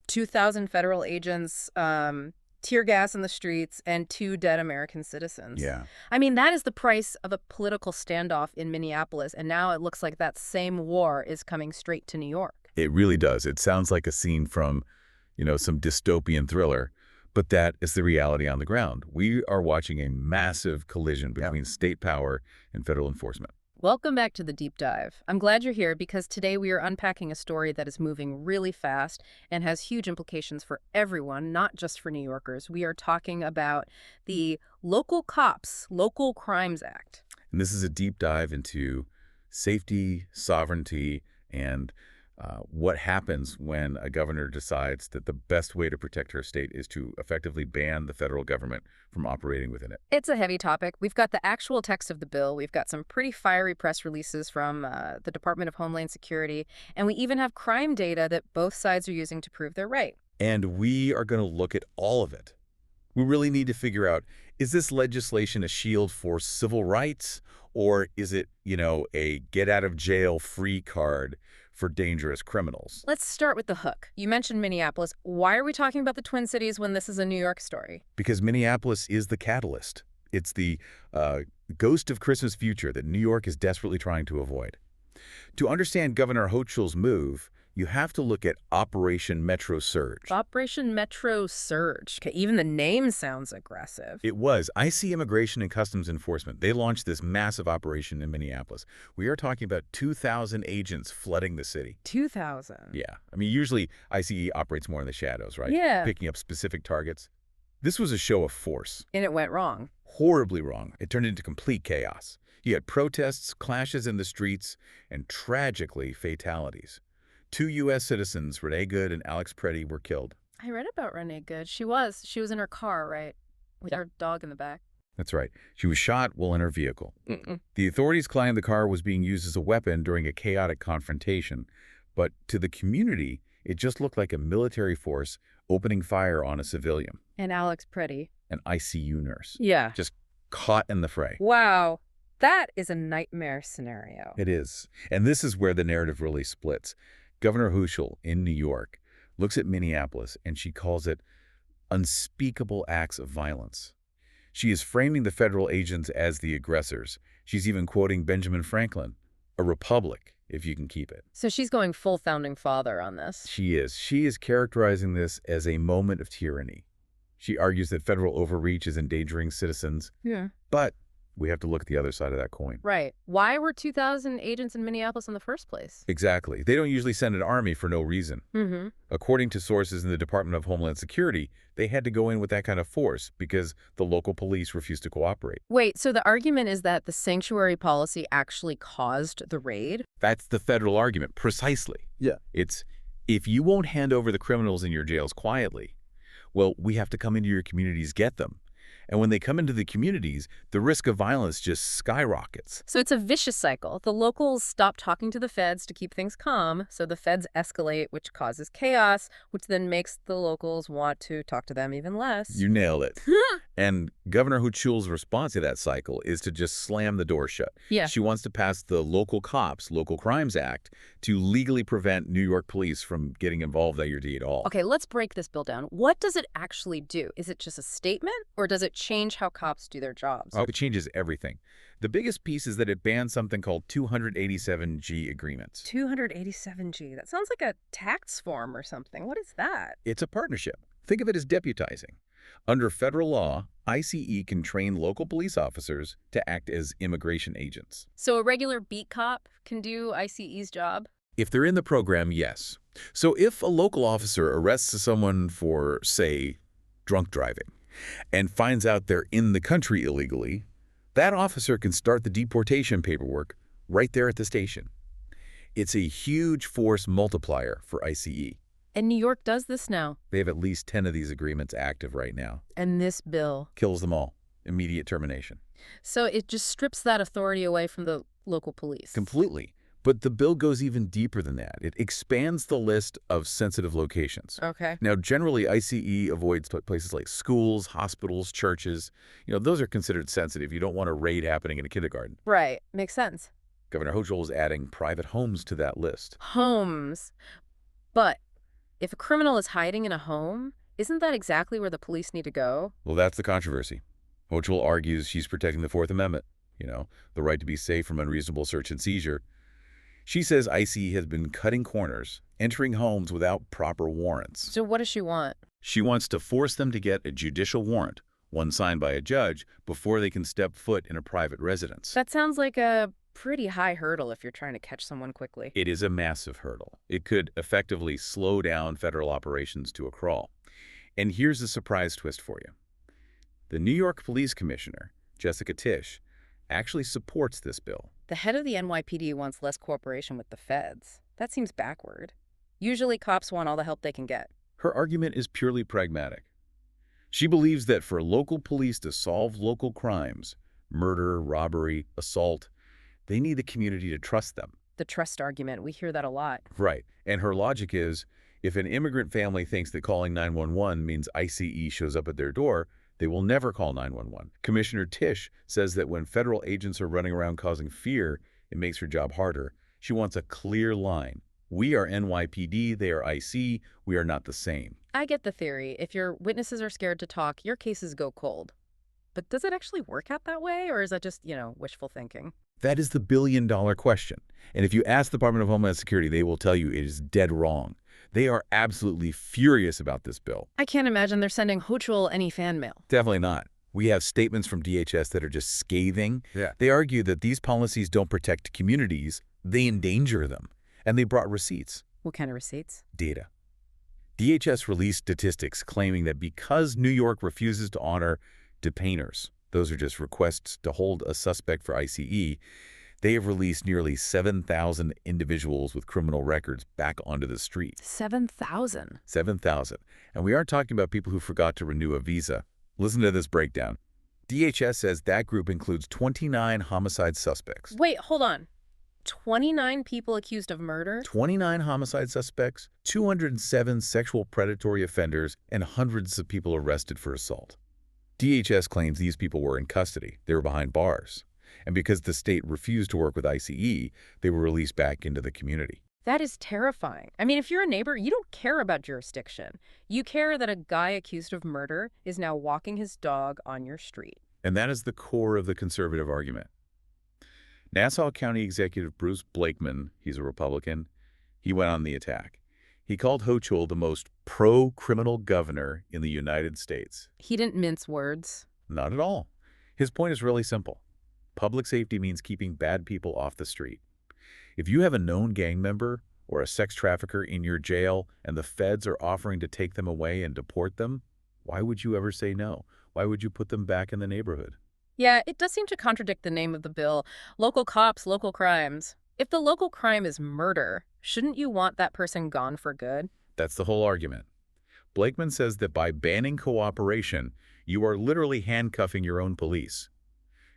2,000 federal agents, tear gas in the streets, and 2 dead American citizens. Yeah. I mean, that is the price of a political standoff in Minneapolis, and now it looks like that same war is coming straight to New York. It really does. It sounds like a scene from, some dystopian thriller, but that is the reality on the ground. We are watching a massive collision between state power and federal enforcement. Welcome back to the Deep Dive. I'm glad you're here because today we are unpacking a story that is moving really fast and has huge implications for everyone, not just for New Yorkers. We are talking about the Local Cops, Local Crimes Act. And this is a deep dive into safety, sovereignty, and what happens when a governor decides that the best way to protect her state is to effectively ban the federal government from operating within it. It's a heavy topic. We've got the actual text of the bill. We've got some pretty fiery press releases from the Department of Homeland Security, and we even have crime data that both sides are using to prove they're right. And we are going to look at all of it. We really need to figure out, is this legislation a shield for civil rights, or is it, a get-out-of-jail-free card for dangerous criminals? Let's start with the hook. You mentioned Minneapolis. Why are we talking about the Twin Cities when this is a New York story? Because Minneapolis is the catalyst. It's the ghost of Christmas future that New York is desperately trying to avoid. To understand Governor Hochul's move, you have to look at Operation Metro Surge. Operation Metro Surge. Okay, even the name sounds aggressive. It was. ICE Immigration and Customs Enforcement. They launched this massive operation in Minneapolis. We are talking about 2,000 agents flooding the city. 2,000? Yeah. I mean, usually ICE operates more in the shadows, right? Yeah. Picking up specific targets. This was a show of force. And it went wrong. Horribly wrong. It turned into complete chaos. You had protests, clashes in the streets, and tragically, fatalities. 2 U.S. citizens, Renee and Alex Pretti, were killed. I read about Renee Good. She was in her car, right? With her dog in the back. That's right. She was shot while in her vehicle. The authorities claimed the car was being used as a weapon during a chaotic confrontation. But to the community, it just looked like a military force opening fire on a civilian. And Alex Pretti. An ICU nurse. Yeah. Just caught in the fray. Wow. That is a nightmare scenario. It is. And this is where the narrative really splits. Governor Hochul in New York looks at Minneapolis and she calls it unspeakable acts of violence. She is framing the federal agents as the aggressors. She's even quoting Benjamin Franklin, a republic, if you can keep it. So she's going full founding father on this. She is. She is characterizing this as a moment of tyranny. She argues that federal overreach is endangering citizens. Yeah. But we have to look at the other side of that coin. Right. Why were 2,000 agents in Minneapolis in the first place? Exactly. They don't usually send an army for no reason. According to sources in the Department of Homeland Security, they had to go in with that kind of force because the local police refused to cooperate. Wait, so the argument is that the sanctuary policy actually caused the raid? That's the federal argument, precisely. Yeah. It's, if you won't hand over the criminals in your jails quietly, well, we have to come into your communities, get them. And when they come into the communities, the risk of violence just skyrockets. So it's a vicious cycle. The locals stop talking to the feds to keep things calm, so the feds escalate, which causes chaos, which then makes the locals want to talk to them even less. You nailed it. And Governor Hochul's response to that cycle is to just slam the door shut. Yeah. She wants to pass the Local Cops, Local Crimes Act to legally prevent New York police from getting involved at all. Okay, let's break this bill down. What does it actually do? Is it just a statement, or does it change how cops do their jobs? Oh, it changes everything. The biggest piece is that it bans something called 287G agreements. 287G. That sounds like a tax form or something. What is that? It's a partnership. Think of it as deputizing. Under federal law, ICE can train local police officers to act as immigration agents. So a regular beat cop can do ICE's job? If they're in the program, yes. So if a local officer arrests someone for, say, drunk driving, and finds out they're in the country illegally, that officer can start the deportation paperwork right there at the station. It's a huge force multiplier for ICE. And New York does this now. They have at least 10 of these agreements active right now. And this bill Kills them all. Immediate termination. So it just strips that authority away from the local police. Completely. But the bill goes even deeper than that. It expands the list of sensitive locations. Okay. Now, generally, ICE avoids places like schools, hospitals, churches. Those are considered sensitive. You don't want a raid happening in a kindergarten. Right. Makes sense. Governor Hochul is adding private homes to that list. Homes. But If a criminal is hiding in a home, isn't that exactly where the police need to go? Well, that's the controversy. Hochul argues she's protecting the Fourth Amendment, the right to be safe from unreasonable search and seizure. She says ICE has been cutting corners, entering homes without proper warrants. So what does she want? She wants to force them to get a judicial warrant, one signed by a judge, before they can step foot in a private residence. That sounds like a pretty high hurdle if you're trying to catch someone quickly. It is a massive hurdle. It could effectively slow down federal operations to a crawl. And here's a surprise twist for you. The New York Police Commissioner, Jessica Tisch, actually supports this bill. The head of the NYPD wants less cooperation with the feds. That seems backward. Usually cops want all the help they can get. Her argument is purely pragmatic. She believes that for local police to solve local crimes, murder, robbery, assault, they need the community to trust them. The trust argument, we hear that a lot. Right. And her logic is, if an immigrant family thinks that calling 911 means ICE shows up at their door, they will never call 911. Commissioner Tisch says that when federal agents are running around causing fear, it makes her job harder. She wants a clear line. We are NYPD, they are IC, we are not the same. I get the theory. If your witnesses are scared to talk, your cases go cold. But does it actually work out that way, or is that just, wishful thinking? That is the billion-dollar question. And if you ask the Department of Homeland Security, they will tell you it is dead wrong. They are absolutely furious about this bill. I can't imagine they're sending Hochul any fan mail. Definitely not. We have statements from DHS that are just scathing. Yeah. They argue that these policies don't protect communities, they endanger them. And they brought receipts. What kind of receipts? Data. DHS released statistics claiming that because New York refuses to honor detainers, those are just requests to hold a suspect for ICE, they have released nearly 7,000 individuals with criminal records back onto the street. 7,000? 7,000. And we aren't talking about people who forgot to renew a visa. Listen to this breakdown. DHS says that group includes 29 homicide suspects. Wait, hold on. 29 people accused of murder? 29 homicide suspects, 207 sexual predatory offenders, and hundreds of people arrested for assault. DHS claims these people were in custody. They were behind bars. And because the state refused to work with ICE, they were released back into the community. That is terrifying. I mean, if you're a neighbor, you don't care about jurisdiction. You care that a guy accused of murder is now walking his dog on your street. And that is the core of the conservative argument. Nassau County Executive Bruce Blakeman, he's a Republican, he went on the attack. He called Hochul the most pro-criminal governor in the United States. He didn't mince words. Not at all. His point is really simple. Public safety means keeping bad people off the street. If you have a known gang member or a sex trafficker in your jail and the feds are offering to take them away and deport them, why would you ever say no? Why would you put them back in the neighborhood? Yeah, it does seem to contradict the name of the bill. Local cops, local crimes. If the local crime is murder, shouldn't you want that person gone for good? That's the whole argument. Blakeman says that by banning cooperation, you are literally handcuffing your own police.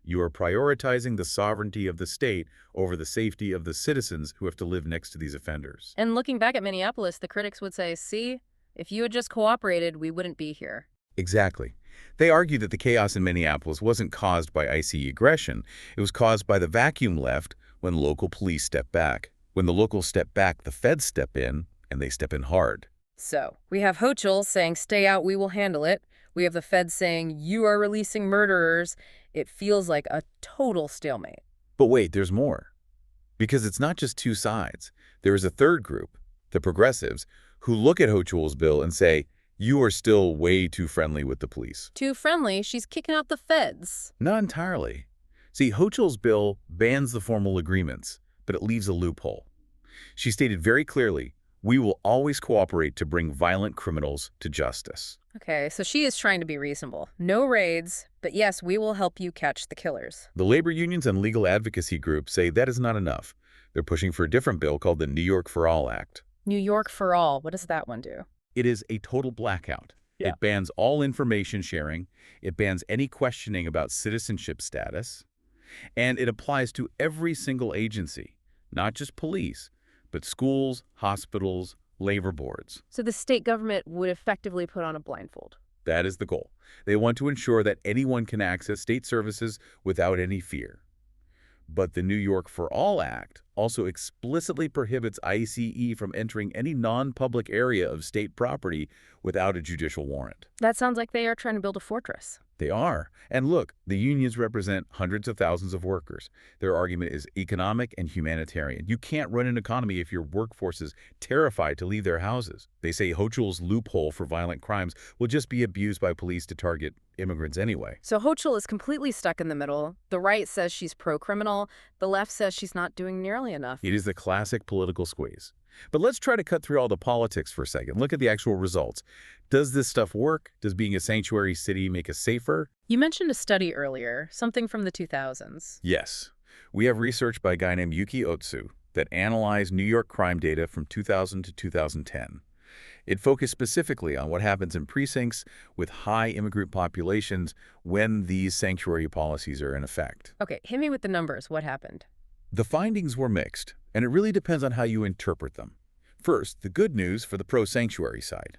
You are prioritizing the sovereignty of the state over the safety of the citizens who have to live next to these offenders. And looking back at Minneapolis, the critics would say, see, if you had just cooperated, we wouldn't be here. Exactly. They argue that the chaos in Minneapolis wasn't caused by ICE aggression. It was caused by the vacuum left when local police step back. When the locals step back, the feds step in, and they step in hard. So, we have Hochul saying, stay out, we will handle it. We have the feds saying, you are releasing murderers. It feels like a total stalemate. But wait, there's more. Because it's not just two sides. There is a third group, the progressives, who look at Hochul's bill and say, you are still way too friendly with the police. Too friendly? She's kicking out the feds. Not entirely. See, Hochul's bill bans the formal agreements, but it leaves a loophole. She stated very clearly, we will always cooperate to bring violent criminals to justice. Okay, so she is trying to be reasonable. No raids, but yes, we will help you catch the killers. The labor unions and legal advocacy groups say that is not enough. They're pushing for a different bill called the New York for All Act. New York for All, what does that one do? It is a total blackout. Yeah. It bans all information sharing. It bans any questioning about citizenship status. And it applies to every single agency, not just police, but schools, hospitals, labor boards. So the state government would effectively put on a blindfold. That is the goal. They want to ensure that anyone can access state services without any fear. But the New York for All Act also explicitly prohibits ICE from entering any non-public area of state property without a judicial warrant. That sounds like they are trying to build a fortress. They are. And look, the unions represent hundreds of thousands of workers. Their argument is economic and humanitarian. You can't run an economy if your workforce is terrified to leave their houses. They say Hochul's loophole for violent crimes will just be abused by police to target immigrants anyway. So Hochul is completely stuck in the middle. The right says she's pro-criminal. The left says she's not doing nearly enough. It is the classic political squeeze. But let's try to cut through all the politics for a second. Look at the actual results. Does this stuff work? Does being a sanctuary city make us safer? You mentioned a study earlier, something from the 2000s. Yes. We have research by a guy named Yuki Otsu that analyzed New York crime data from 2000 to 2010. It focused specifically on what happens in precincts with high immigrant populations when these sanctuary policies are in effect. Okay, hit me with the numbers. What happened? The findings were mixed, and it really depends on how you interpret them. First, the good news for the pro-sanctuary side.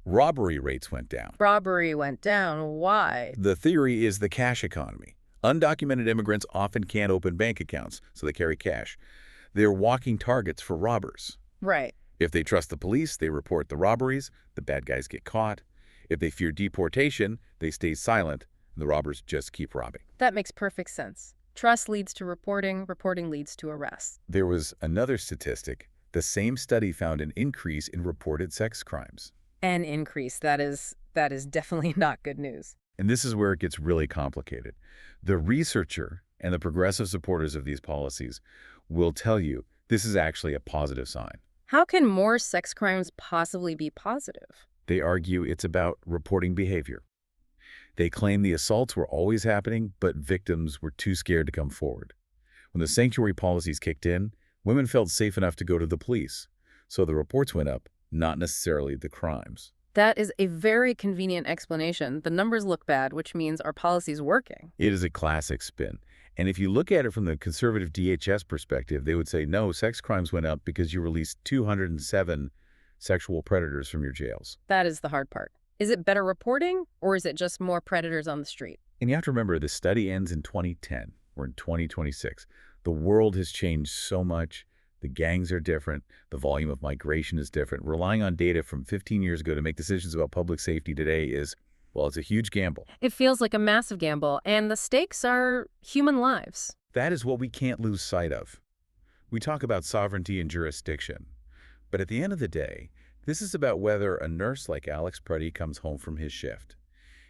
Robbery rates went down. Robbery went down. Why? The theory is the cash economy. Undocumented immigrants often can't open bank accounts, so they carry cash. They're walking targets for robbers. Right. If they trust the police, they report the robberies, the bad guys get caught. If they fear deportation, they stay silent, and the robbers just keep robbing. That makes perfect sense. Trust leads to reporting, reporting leads to arrests. There was another statistic. The same study found an increase in reported sex crimes. An increase. That is definitely not good news. And this is where it gets really complicated. The researcher and the progressive supporters of these policies will tell you this is actually a positive sign. How can more sex crimes possibly be positive? They argue it's about reporting behavior. They claim the assaults were always happening, but victims were too scared to come forward. When the sanctuary policies kicked in, women felt safe enough to go to the police. So the reports went up, not necessarily the crimes. That is a very convenient explanation. The numbers look bad, which means our policy's working. It is a classic spin. And if you look at it from the conservative DHS perspective, they would say, no, sex crimes went up because you released 207 sexual predators from your jails. That is the hard part. Is it better reporting, or is it just more predators on the street? And you have to remember, the study ends in 2010. We're in 2026. The world has changed so much. The gangs are different. The volume of migration is different. Relying on data from 15 years ago to make decisions about public safety today is, well, it's a huge gamble. It feels like a massive gamble, and the stakes are human lives. That is what we can't lose sight of. We talk about sovereignty and jurisdiction. But at the end of the day, this is about whether a nurse like Alex Pretti comes home from his shift.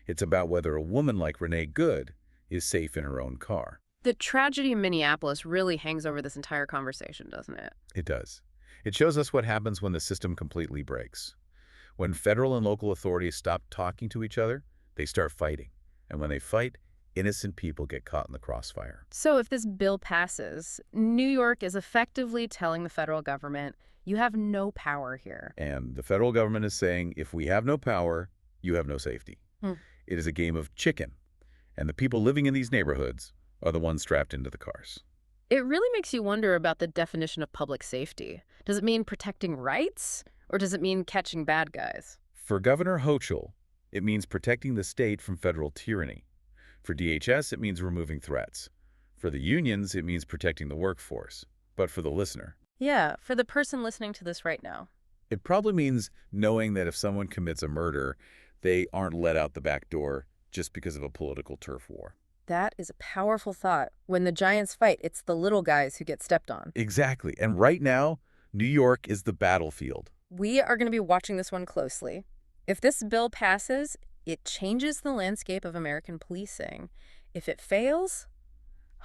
It's about whether a woman like Renee is safe in her own car. The tragedy in Minneapolis really hangs over this entire conversation, doesn't it? It does. It shows us what happens when the system completely breaks. When federal and local authorities stop talking to each other, they start fighting. And when they fight, innocent people get caught in the crossfire. So if this bill passes, New York is effectively telling the federal government, you have no power here. And the federal government is saying, if we have no power, you have no safety. It is a game of chicken. And the people living in these neighborhoods are the ones strapped into the cars. It really makes you wonder about the definition of public safety. Does it mean protecting rights, or does it mean catching bad guys? For Governor Hochul, it means protecting the state from federal tyranny. For DHS, it means removing threats. For the unions, it means protecting the workforce. But for the listener, Yeah, for the person listening to this right now. it probably means knowing that if someone commits a murder, they aren't let out the back door just because of a political turf war. That is a powerful thought. When the giants fight, it's the little guys who get stepped on. Exactly. And right now, New York is the battlefield. We are going to be watching this one closely. If this bill passes, it changes the landscape of American policing. If it fails,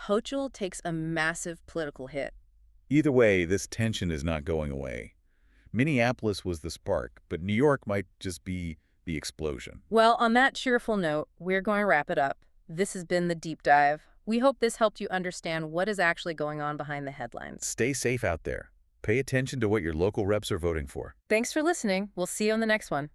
Hochul takes a massive political hit. Either way, this tension is not going away. Minneapolis was the spark, but New York might just be the explosion. Well, on that cheerful note, we're going to wrap it up. This has been The Deep Dive. We hope this helped you understand what is actually going on behind the headlines. Stay safe out there. Pay attention to what your local reps are voting for. Thanks for listening. We'll see you on the next one.